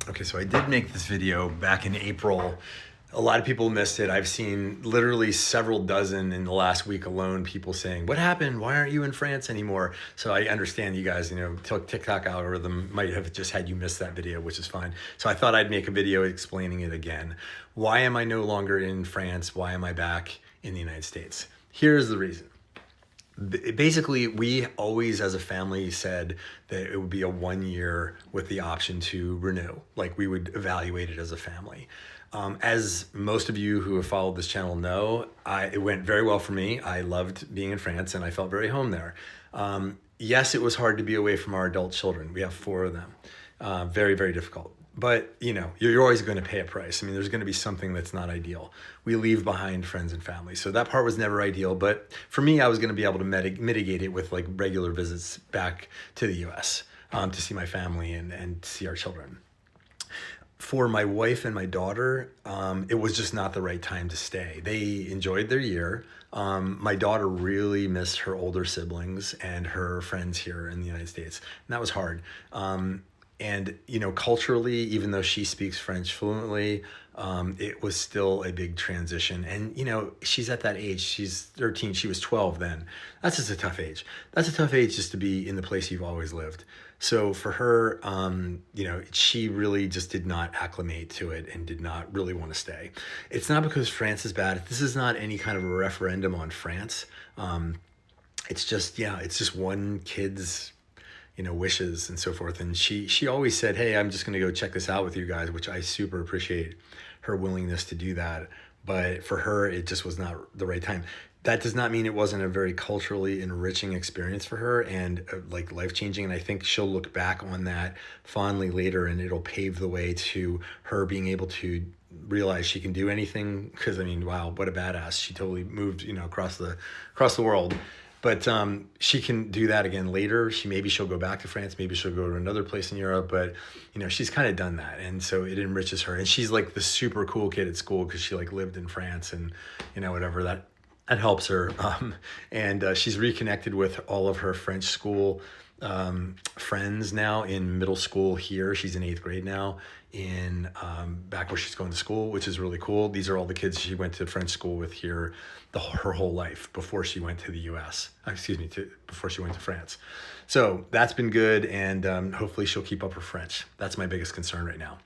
Okay, so I did make this video back in April. A lot of people missed it. I've seen literally several dozen in the last week alone, people saying, "What happened? Why aren't you in France anymore?" So I understand you guys, TikTok algorithm might have just had you miss that video, which is fine. So I thought I'd make a video explaining it again. Why am I no longer in France? Why am I back in the United States? Here's the reason. Basically, we always as a family said that it would be a 1 year with the option to renew. Like, we would evaluate it as a family. As most of you who have followed this channel know, it went very well for me. I loved being in France and I felt very home there. Yes, it was hard to be away from our adult children. We have 4 of them. Very, very difficult. But you're always going to pay a price. I mean, there's going to be something that's not ideal. We leave behind friends and family. So that part was never ideal. But for me, I was going to be able to mitigate it with like regular visits back to the US to see my family and see our children. For my wife and my daughter, it was just not the right time to stay. They enjoyed their year. My daughter really missed her older siblings and her friends here in the United States. And that was hard. And, culturally, even though she speaks French fluently, it was still a big transition. And, she's at that age. She's 13. She was 12 then. That's just a tough age. That's a tough age just to be in the place you've always lived. So for her, she really just did not acclimate to it and did not really want to stay. It's not because France is bad. This is not any kind of a referendum on France. It's just one kid's wishes and so forth. And she always said, "Hey, I'm just going to go check this out with you guys," which I super appreciate her willingness to do that. But for her, it just was not the right time. That does not mean it wasn't a very culturally enriching experience for her and like life-changing. And I think she'll look back on that fondly later, and it'll pave the way to her being able to realize she can do anything. Because wow, what a badass. She totally moved, across the world. But she can do that again later. Maybe she'll go back to France. Maybe she'll go to another place in Europe. But, she's kind of done that. And so it enriches her. And she's like the super cool kid at school because she like lived in France and, whatever. That helps her. And she's reconnected with all of her French school friends now in middle school here. She's in 8th grade now in back where she's going to school, which is really cool. These are all the kids she went to French school with here her whole life before she went to the US, before she went to France. So that's been good. And hopefully she'll keep up her French. That's my biggest concern right now.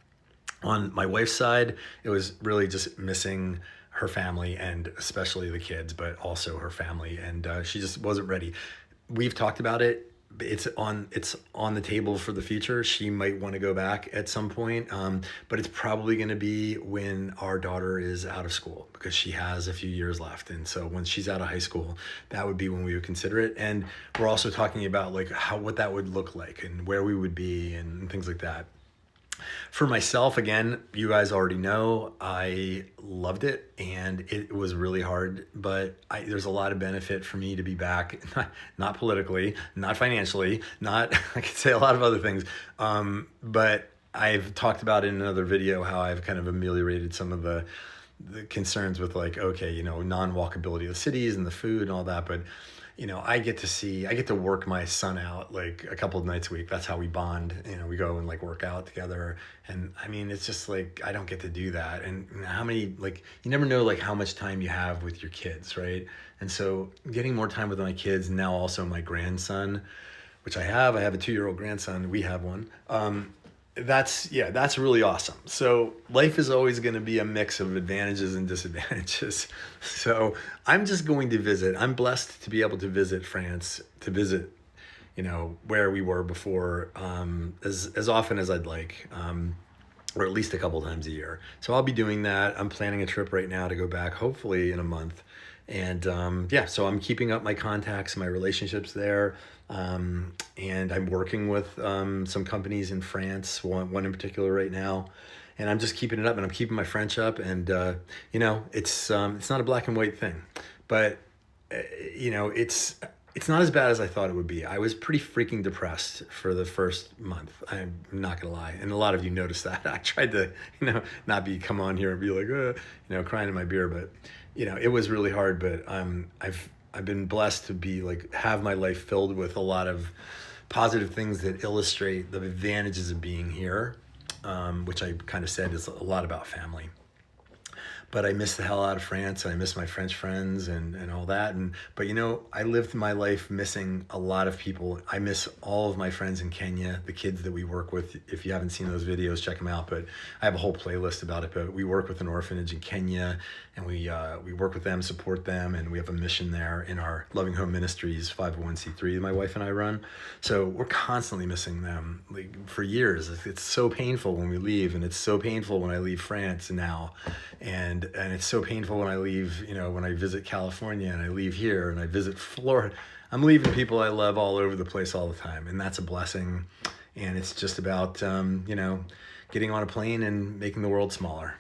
On my wife's side, it was really just missing her family and especially the kids, but also her family. And she just wasn't ready. We've talked about it. It's on the table for the future. She might want to go back at some point, but it's probably going to be when our daughter is out of school because she has a few years left. And so when she's out of high school, that would be when we would consider it. And we're also talking about like what that would look like and where we would be and things like that. For myself, again, you guys already know, I loved it and it was really hard, but there's a lot of benefit for me to be back, not politically, not financially, I could say a lot of other things. But I've talked about in another video how I've kind of ameliorated some of the concerns with like, non-walkability of the cities and the food and all that. But I get to work my son out like a couple of nights a week. That's how we bond. We go and like work out together. And it's just like, I don't get to do that. And how many, like, you never know like how much time you have with your kids, right? And so getting more time with my kids, now also my grandson, which I have a 2-year-old grandson. We have one. That's really awesome. So life is always going to be a mix of advantages and disadvantages. So I'm just going to visit. I'm blessed to be able to visit France, to visit, where we were before, as often as I'd like, or at least a couple times a year. So I'll be doing that. I'm planning a trip right now to go back, hopefully in a month. And so I'm keeping up my contacts, my relationships there. And I'm working with some companies in France, one in particular right now. And I'm just keeping it up and I'm keeping my French up. And, it's not a black and white thing, but, it's not as bad as I thought it would be. I was pretty freaking depressed for the first month. I'm not gonna lie. And a lot of you noticed that. I tried to, not come on here and be like, crying in my beer, but, it was really hard, but I've been blessed to be like, have my life filled with a lot of positive things that illustrate the advantages of being here. which I kind of said is a lot about family. But I miss the hell out of France, and I miss my French friends and all that. But I lived my life missing a lot of people. I miss all of my friends in Kenya, the kids that we work with. If you haven't seen those videos, check them out. But I have a whole playlist about it. But we work with an orphanage in Kenya, and we work with them, support them, and we have a mission there in our Loving Home Ministries 501c3 that my wife and I run. So we're constantly missing them, like, for years. It's so painful when we leave, and it's so painful when I leave France now, and it's so painful when I leave, when I visit California and I leave here and I visit Florida. I'm leaving people I love all over the place all the time, and that's a blessing. And it's just about, getting on a plane and making the world smaller.